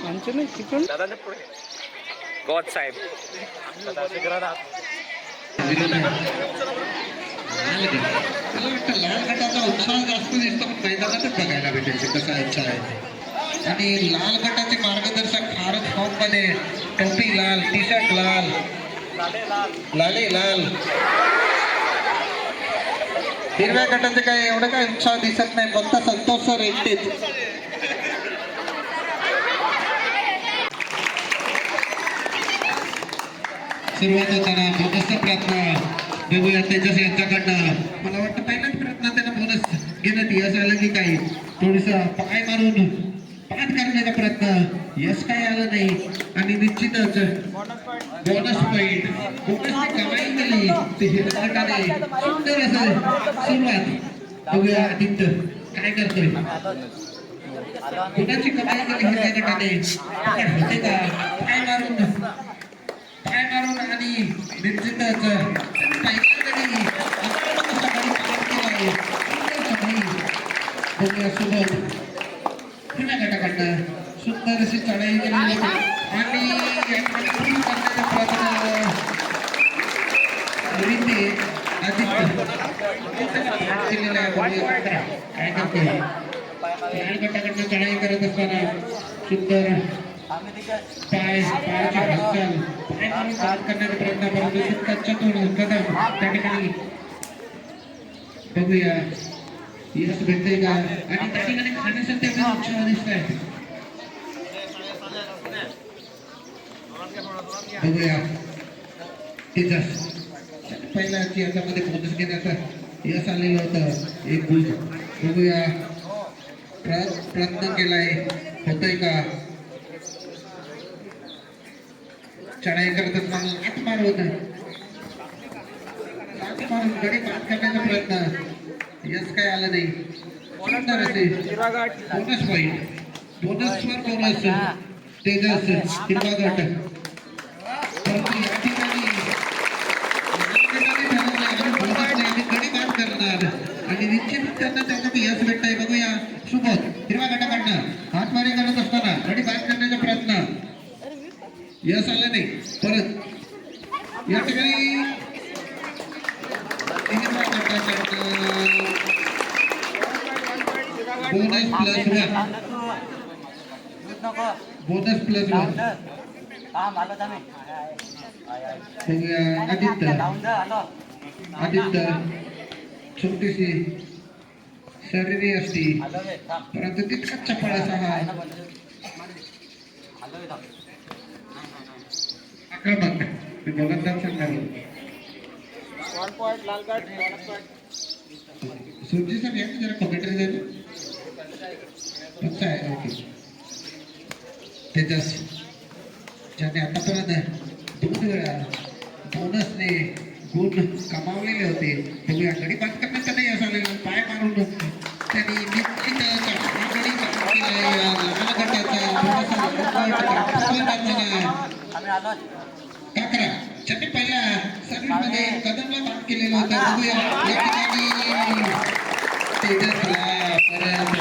आमचे नाही तिकडून गॉड साहेब मला वाटतं लाल गटाचा उत्साह जास्त दिसतो पण मैदानातच बघायला भेटेल कसा इच्छा आहे. आणि लाल गटाचे मार्गदर्शक फारच फॉर्म मध्ये, टोपी लाल, टी शर्ट लाल, लाले लाल. हिरव्या गटाचे काय एवढं काय उत्साह दिसत नाही, फक्त संतोष सर एकटेच. सुरुवात होताना बोनसचा प्रयत्न बघूया तेजस यांच्याकडनं. मला वाटतं पहिल्याच प्रयत्न त्यांना बोनस घेण्यात यश आलं की काही. थोडस पाय मारून पाठ करण्याचा प्रयत्न, यश काही आलं नाही. आणि निश्चितच बोनस पॉइंट, बोनसची कमाई केली ते हिरव्या गटाने. सुंदर असं सुरुवात. बघूया आदित्य काय करतोय, कुणाची कमाई केली हिरव्या गटाने, होते का. पाय मारून आणि निश्चितच पुन्हा गटाकडनं सुंदर अशी चढाई केलेली आणि काय करतो गटाकडनं चढाई करत असताना सुंदर पायाची हालचाल, पाय मारून काम करण्याचा प्रयत्न करतो. तितका चतुर कदम त्या ठिकाणी. बघूया यश भेटते का. आणि त्या ठिकाणी खाण्यासाठी आपल्याला उत्साह दिसत आहे. बघूया तेजस पहिल्याची याच्यामध्ये बोनस घेण्याचा यश आलेलं होतं. एक गुल. बघूया प्रयत्न केलाय, होतय का. चढाई करत असताना लाट मारून गडी पास करण्याचा प्रयत्न, यश काय आलं नाही. सुंदर असे बोनस पॉइंट, बोनसवर बोनस तेजस हिरवा गट. परंतु या ठिकाणी गडी पास करणार आणि निश्चित त्यांना त्याच्यात यश भेटत आहे. बघूया सुबोध हिरवा गटाकडनं हातमारी करत असताना गडी पास करण्याचा प्रयत्न, यश आलं नाही. परत या ठिकाणी bonus plus one, bonus plus one. Aditya छोटीशी शरीरी असती परंतु तितकाच चपळ असा हा आक्रमक. मी गोलंदाज सांगणार सुरजी साहेब या जरा कमेंट्री जाईल कसं आहे. ओके तेजस ज्याने आतापर्यंत 2 वेळा बोनसने गुण कमावलेले होते. बघूया गडी पास करण्यात त्यांना यश आलेलं. पाय मारून त्यांनी निश्चित गडी पास केलाय. लहान गटाचा काकरा ज्यांनी पहिल्या सर्व्हिसमध्ये कदमला काम केलेलं होतं. बघूया या ठिकाणी तेजसला पर्यंत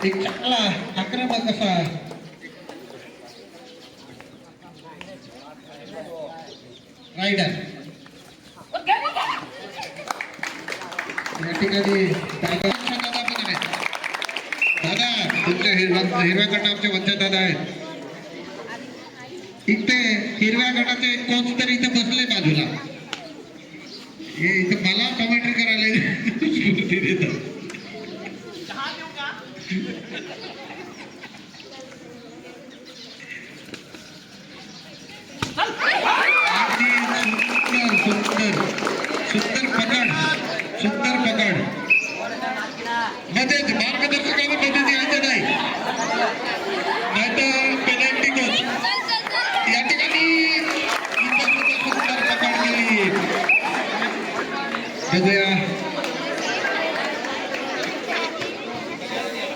एक चांगला आक्रमक असा रायडर. या ठिकाणी दादा तुमच्या हिरव्या गटाचे आमचे वंचित दादा आहेत. इथे हिरव्या गटाचे कोच तरी इथे बसले बाजूला. हे इथे मला कमेंट्री करायला स्फूर्ती देतात. सुंदर पकड, सुंदर पकड. मध्येच मार्गदर्शकाने मध्ये द्यायचं नाही नाहीतर पेनल्टी कोच. या ठिकाणी सुंदर पकड केली. बघूया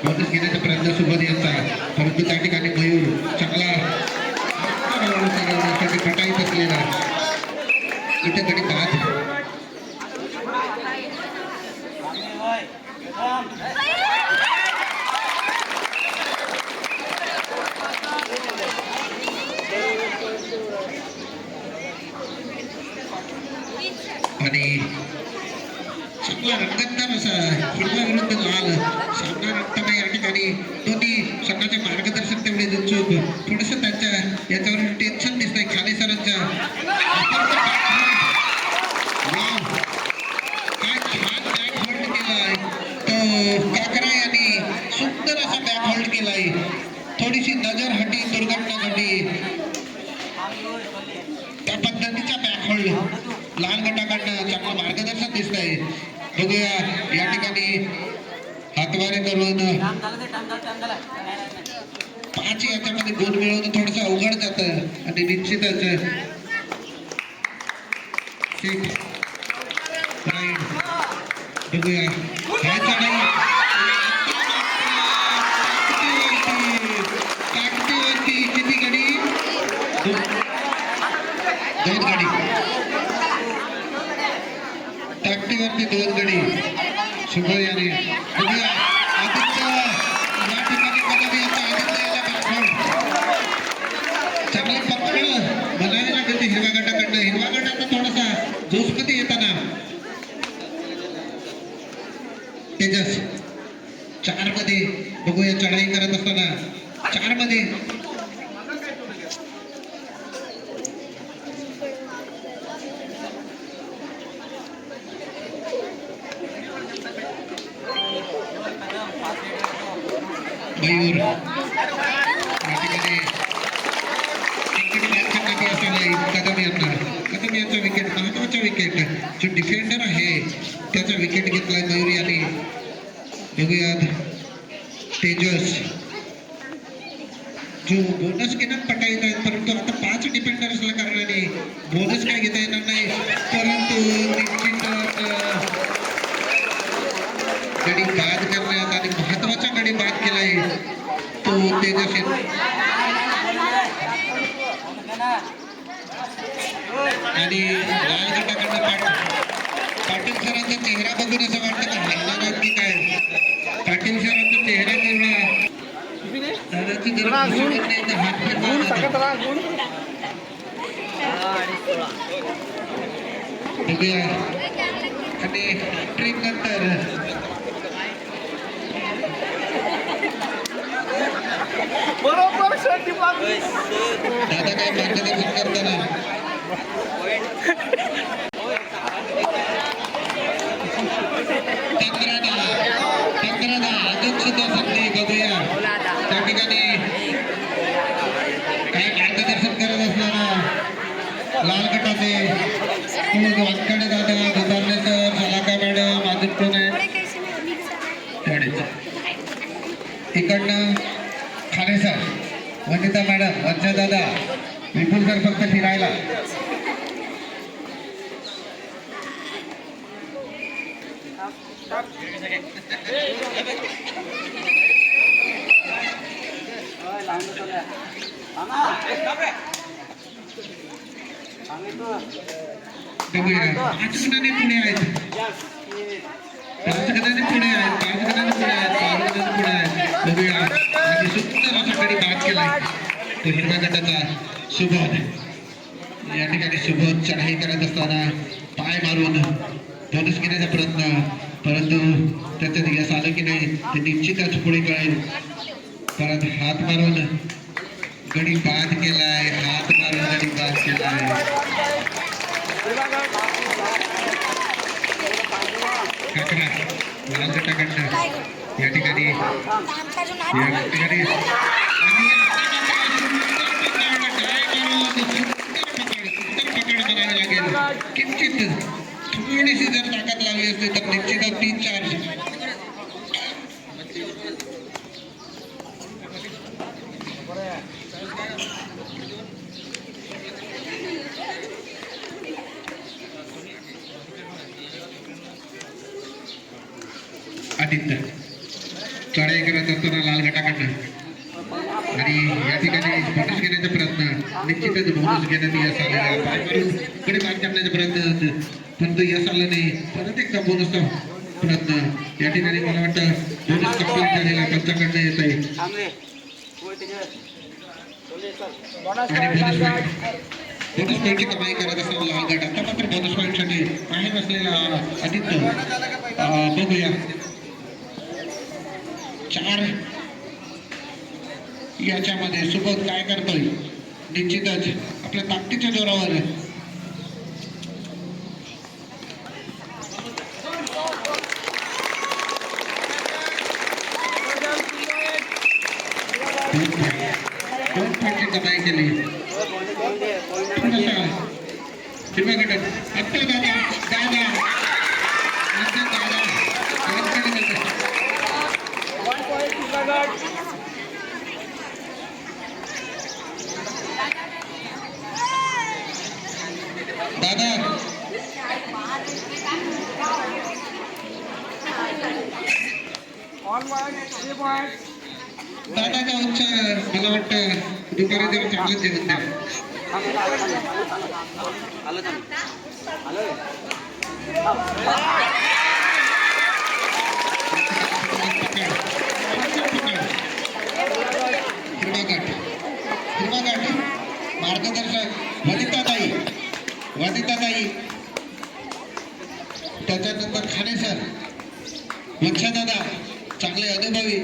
बोनस घेण्याचा प्रयत्न सुबोध यांचा, परंतु त्या ठिकाणी मयूर चांगला करण्यासाठी खटाईत असलेला. इथे गडी बाद. आणि चांगला रंगतदार असा हिरवा विरुद्ध लाल सामना रंगताना या ठिकाणी दोन्ही संघाचे मार्गदर्शक तेवढे चूक थोडस त्यांच्या याच्यावर टेन्शन दिसतंय खाने सरांच्या. काय छान बॅक होल्ड केलाय तो काकरा यांनी, सुंदर असा बॅक होल्ड केलाय. थोडीशी नजर हटी, दुर्घटना घडली, त्या पद्धतीचा बॅक होल्ड लाल गटाकडनं चांगलं मार्गदर्शन दिसतंय. बघूया या ठिकाणी हातवारे करून 5 याच्यामध्ये गुण मिळवणं थोडस अवघड जातं आणि निश्चितच बघूया काय चढाई ताकदीवरती किती गडी, 2 गडी ताकदीवरती 2 गडी शुभ याने. बघूया आदित्य या ठिकाणी कदम येतो, आदित्य याला बॅकवर्ड चांगले पकड बनावे लागेल ते हिरव्या गटाकडनं. हिरव्या गटाचा थोडासा जोशमध्ये येताना तेजस 4 मध्ये बघूया चढाई करत असताना 4 मध्ये मयूर या ठिकाणी कदम यांचा विकेट, महत्वाचा विकेट. जो डिफेंडर आहे त्याचा विकेट घेतलाय मयूर यांनी. बघूयात तेजस जो बोनस घेण्यात पटाईत आहेत, परंतु आता 5 डिफेंडर असल्या कारणाने बोनस काय घेता येणार नाही. परंतु निश्चितच गडी बाद करण्यात आणि महत्वाचा गडी बाद केलाय तो तेजस. आणि लाल गटाकडनं पाटील सरांचा चेहरा बघून असं वाटतं का हलणार की काय. पाटील सरांचा चेहरा तेवढा दादाची जरा हात बघूया. आणि ट्रेन नंतर बरोबर दादा काय मार्गदर्शन करताना अजून सुद्धा संधी बघूया त्या ठिकाणी काय मार्गदर्शन करत असताना लाल गटाचे वानकडे दादा, दुधारणे सर, सलाका मॅडम, अजून कोण आहे तिकडनं खाने सर, वनिता मॅडम, वंचा दादा, विपुल सर फक्त फिरायला. बघूया 5 गुणांनी पुढे आहेत, 5 गुणांनी पुढे आहेत, 5 गुणांनी पुढे आहेत, 5 गुणांनी पुढे आहेत. बघूया आणि सुंदर असा गडी बाद केलाय तो हिरव्या गटाचा सुबोध. या ठिकाणी सुबोध चढाई करत असताना पाय मारून बोनस घेण्याचा प्रयत्न, परंतु त्याच्यात यश आलं की नाही ते निश्चितच पुढे कळेल. परत हात मारून गडी बाद केलाय, हात मारून गडी बाद केलाय. काकरा लाल गटाकडनं या ठिकाणी किंचित थोडीशी जर ताकद लावली असते तर निश्चितच 3-4 आदित्य चढाई करत असताना लाल गटाकडनं आणि या ठिकाणी बोनस घेण्याचा प्रयत्न, निश्चितच बोनस घेण्यात यश आलेला. कडे बाद करण्याचा प्रयत्न परंतु यश आलं नाही. परत एकदा बोनस प्रयत्न या ठिकाणी मला वाटतं बोनस कंप्लीट झालेला पंचाकडनं येत आहे आणि बोनस पॉईंटची कमाई करत असताना लाल गट आता मात्र बोनस पॉईंटसाठी बाहेर असलेला आदित्य बघूया 4 याच्यामध्ये सुबोध काय करतोय निश्चितच आपल्या ताकदीच्या जोरावर दोन पॉईंटची कमाई केली थोडासा हिरवा गटात आत्ता दादा दादा दादाचा उच्चार मला वाटतं दुपारी जरा चांगलंच जेवण द्या हिरवा गट मार्गदर्शक वनिताताई त्याच्यानंतर खाने सर लक्षदादा चांगले अनुभवी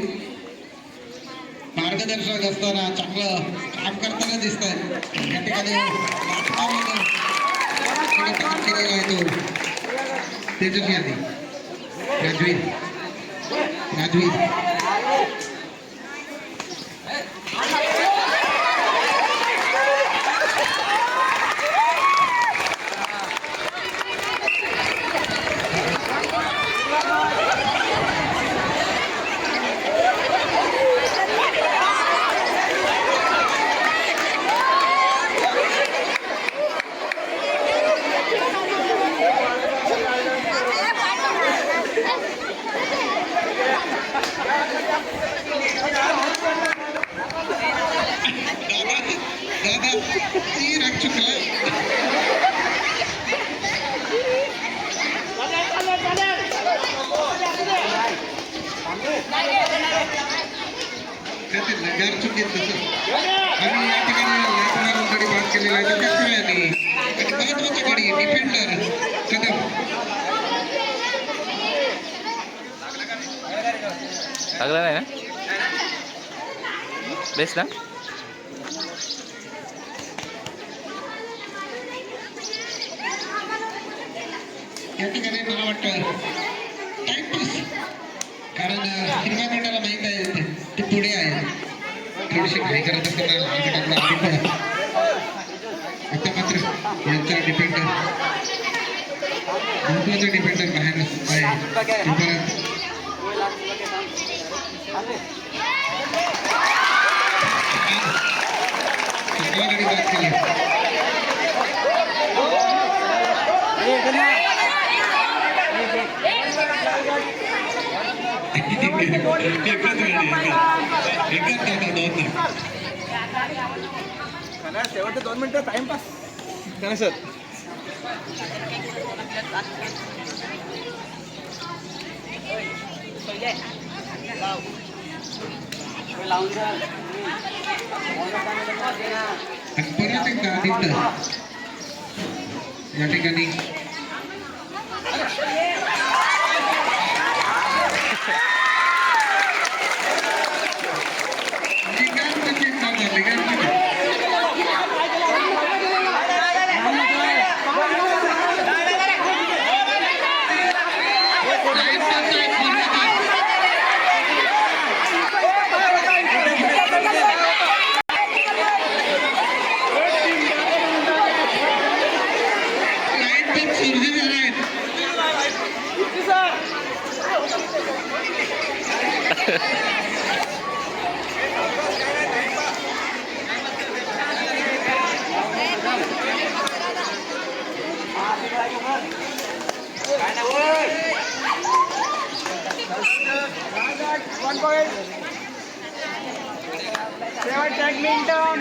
मार्गदर्शक असताना चांगलं काम करताना दिसत आहे या ठिकाणी काम केलेला आहे तो तेजस्वी आधी राजवीर लागला नाही ना बेस्ट ना या ठिकाणी मला वाटतं टाइमपास कारण हिरव्या गटाला माहित आहे ते पुढे आहे थोडीशी घाई करत असताना लाल गटातला आधी आता मात्र यांचा डिफेंडर महत्वाचा डिफेंडर बाहेर आहे तोपर्यंत गाडी बाद केली शेवटचे 2 मिनिटं टाइमपास काय सर परत एकदा आदित्य या ठिकाणी Badminton.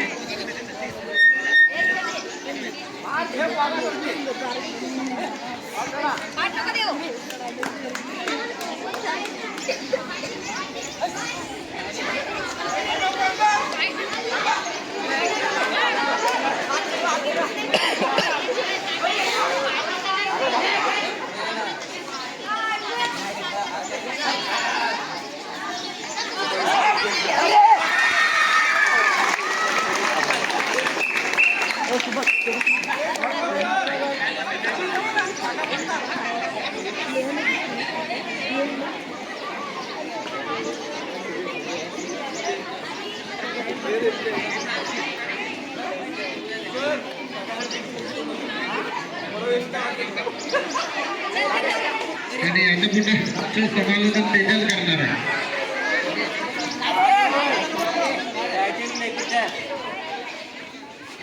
आणि आता पुढे समालोचन तेजल करणार आहे.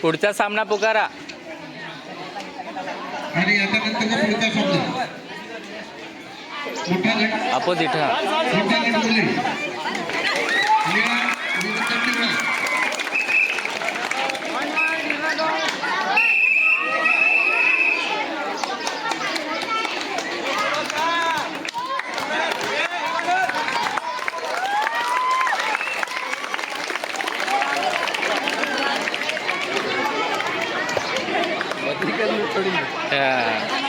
पुढचा सामना पुकारा. आणि आता नंतरचा पुढचा सामना मोठा गट अपोजिट हा. मोठा गट मुली निळा विरुद्ध पिवळा. हा.